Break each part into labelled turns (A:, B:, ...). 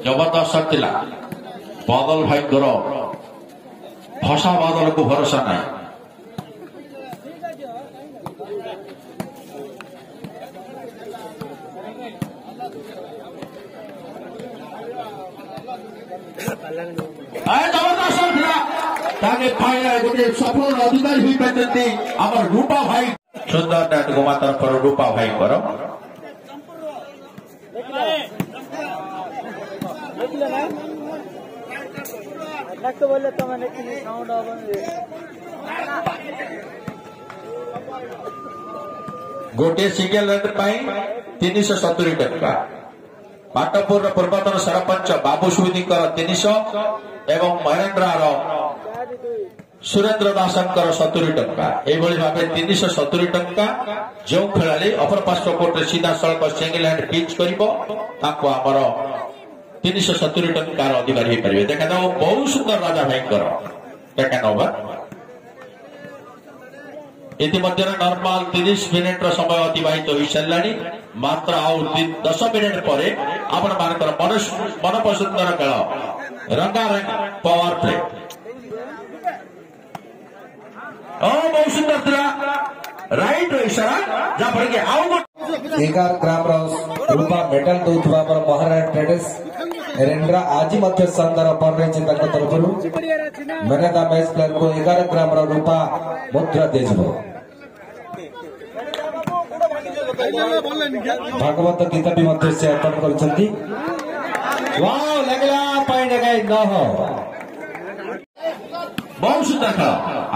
A: जबरदस्त थिला बादल भाई भसा बादल को भरोसा नहीं जबरदस्त गोटे सफल अधिकारी हुई पार्टी आम रूपा भाई सुंदर नाट गोमा तरफ रूपा भाई गोटे सिंगल रन 370 टंका बाटपुर पूर्वतन सरपंच बाबू सुविदी 300 एवं महेन्द्रार सुरेन्द्र दासंकर 70 टंका भाव 370 टंका जो खेलाड़ी अपर पार्श्व कोर्ट सीधा सड़क सिंगल हैंड पिच कर 370 टंकार अधिकारी हो पारे देखा जाओ बहुत सुंदर राजा भाई टेका नवा इतिमध्य नॉर्मल 30 मिनिट समय अतिबाहित हो सारा मात्र आउ 10 मिनिट पर आपण मानकर मन पसंदर खेल रंगारंग पावर प्ले बहुत सुंदर था राइट इशारा जहाँ कि आउ
B: 11 ग्राम रूपा मेडल दूसरा महाराणा ट्रेडर्स रेंड्रा आज शानदार पर तरफ man of the match player को 11 ग्राम रूपा मुद्रा दी भागवत गीता भी से अर्पण कर
A: बहुत सुंदर खेल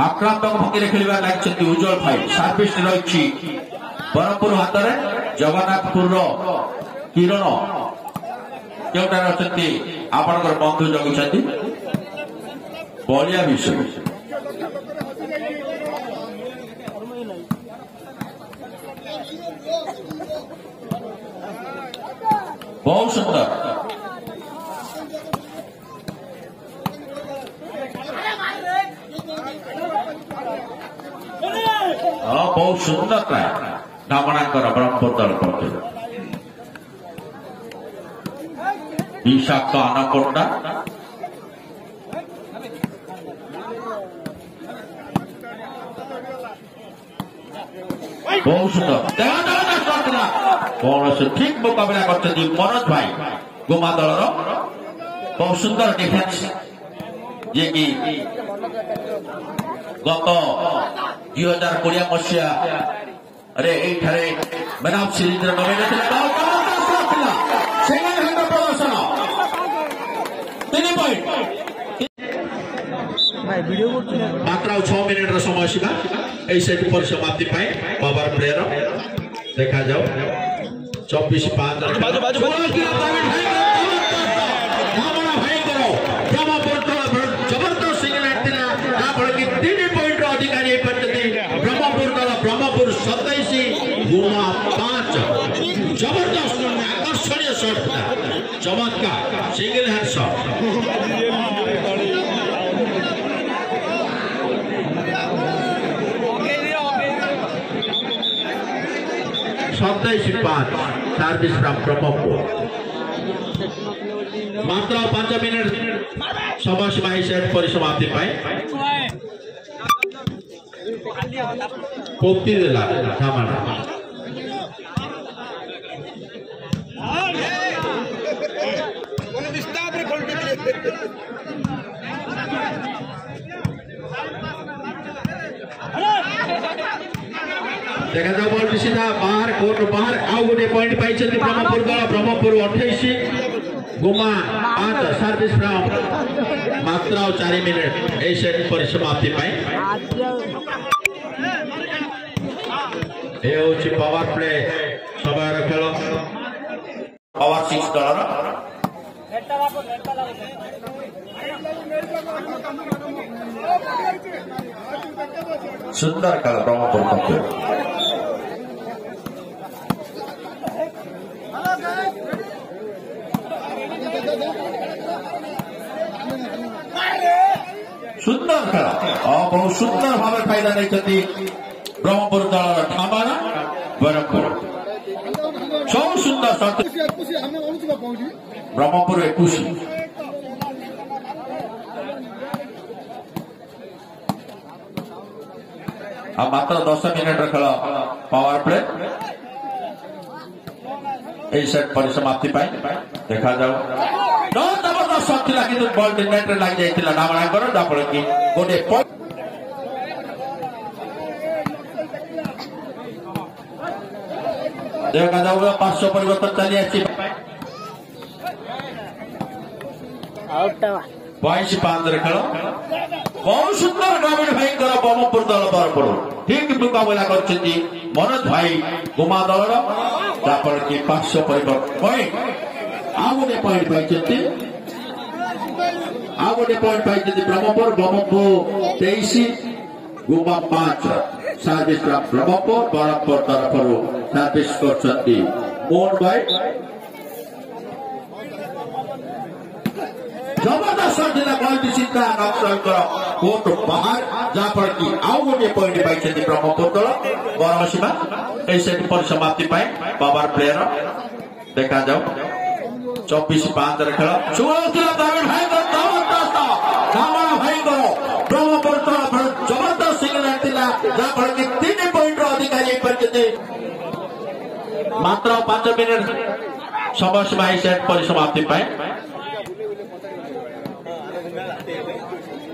A: आक्रामक भंगी खेल लगी उज्जवल भाई सर्विस रही बरहपुर हाथ में जगन्नाथपुर किरण केउटार अच्छी आपणकर बंधु जगुंट बलिया विषय बहुत सुंदर बहुत सुंदर डामणाकर ब्रह्मपुर दल करते विषाक्त अनाकोंडा बहुत सुंदर कौन से ठीक मुकाबला करते मनोज भाई गोमा दल बहुत सुंदर डिफेन्स जे कि गत 2020 मसीहा अरे मैन ऑफ सीरीज नॉमिनेट प्रदर्शन 3 पॉइंट मात्र 6 मिनिट समय सीमा सेट पर समाप्ति पावर प्लेयर देखा जाओ 24-5 जबरदस्त सिंगल कि 3 पॉइंट अधिकारी ब्रह्मपुर 27 गुणा 5 जबरदस्त आकर्षणीय शॉट था चमत्कार single hand shot 27-5 service Brahmapur मात्र 5 मिनिट समय सीमा सेट परिसमाप्ति पोक्ति देला धामाना देखा जाओ बॉल सीधा बाहर कोर्ट बाहर आउ गोटे पॉइंट पाई ब्रह्मपुर दल ब्रह्मपुर 28 गुमा 5 सर्विस मात्र 4 मिनिट सेट परिसमाप्ति पावर प्ले समय खेल पावर 6 दल सुंदर खेल ब्रह्मपुर पक्ष सुंदर खेल बहुत सुंदर भाव फायदा नहीं ब्रह्मपुर दल ठामाना बरमपुर सब सुंदर ब्रह्मपुर 21 मात्र 10 मिनिट खेल पावर प्ले सेट परिसमाप्ति देखा जाऊ जबरदस्त शॉट थिला कि बॉल नेट रे लाग जाइतिला नामणाकर जाफल कि गोटे देखा जाऊ 500 परिवर्तन चली आछि 22-5 रे खेल बहुत सुंदर ग्रामीण भाई ब्रह्मपुर दल बरपुर ठीक मुकाबला कर मनोज भाई गुमा दल जाफल कि 500 परिवर्तन पॉइंट आ गोटे पॉइंट पाई ब्रह्मपुर 23 गुमा 5 सर्विस ब्रह्मपुर बरपुर तरफ सर्विस कर मोहन भाई जबरदस्त बॉल चिंता कोर्ट बाहर जाफल कि आउ गोटे पॉइंट पाई ब्रह्मपुर दल बरसीमा सेट परिसमाप्ति पावर प्लेयर देखा जाऊ 24-5 खेल भाई ब्रह्मपुर तरफ जबरदस्त सिग्नल जाफल कि 3 पॉइंट अधिकारी मात्र 5 मिनिट समय सीमा सेट परिसमाप्ति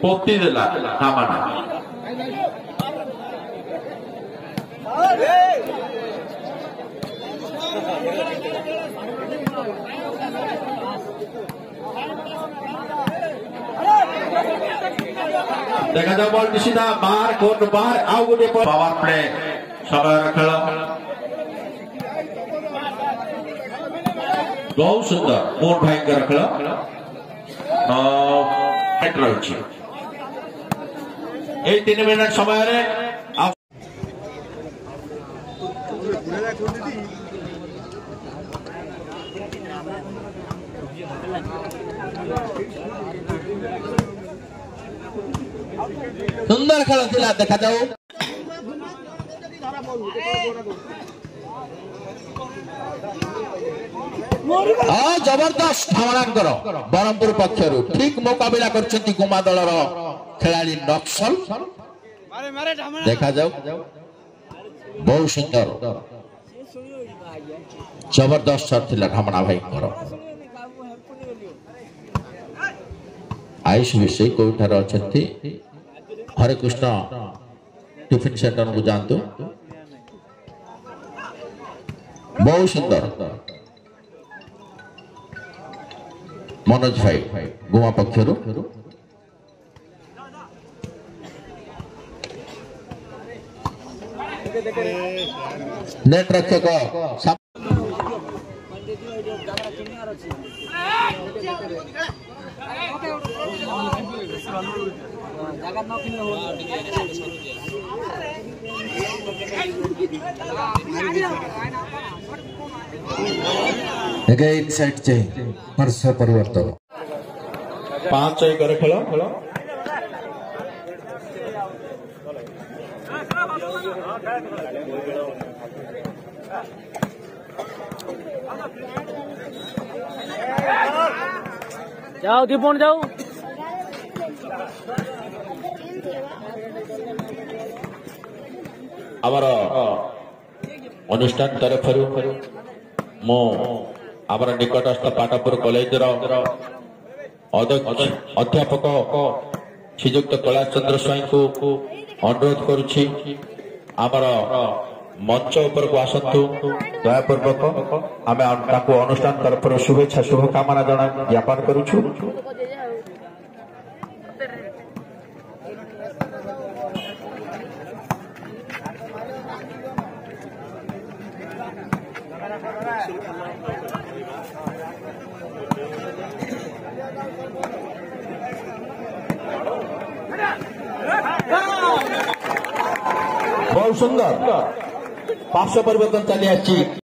A: पोती देला ठामाना देखा जाओ बॉल सीधा बाहर कोर्ट बाहर आउ गोटे पावर प्ले समय खेल बहुत सुंदर मोहन भाई खेल रही 3 मिनिट समय सुंदर खेल थिला देखा जाऊ जबरदस्त ठामणांकर बरमपुर पक्षर ठीक मुकाबला कर गुमा दल खेलाड़ी नक्सल देखा जाऊ बहुत सुंदर जबरदस्त शॉट थिला ठामणा भाई आयुष विषय कोठार अच्छे हरे कृष्ण टिफिन सेंटर को जानतु बहुत सुंदर मनोज भाई गोवा पक्षर नेट रक्षक इनसाइड चाहिए वर्ष परिवर्तन 5-1 खेल
C: जाओ दीपन जाओ
A: आमर अनुष्ठान तरफ मो आमर निकटस्थ पाटपुर कॉलेज अध्यापक श्रीजुक्त कैलाश चंद्र स्वाई को अनुरोध करुछि आमर मंच ऊपर को आसतु दयापूर्वक आम अनुष्ठान तरफ शुभेच्छा शुभकामना ज्ञापन करुछु। बहुत सुंदर 500 परिवर्तन चली आछि।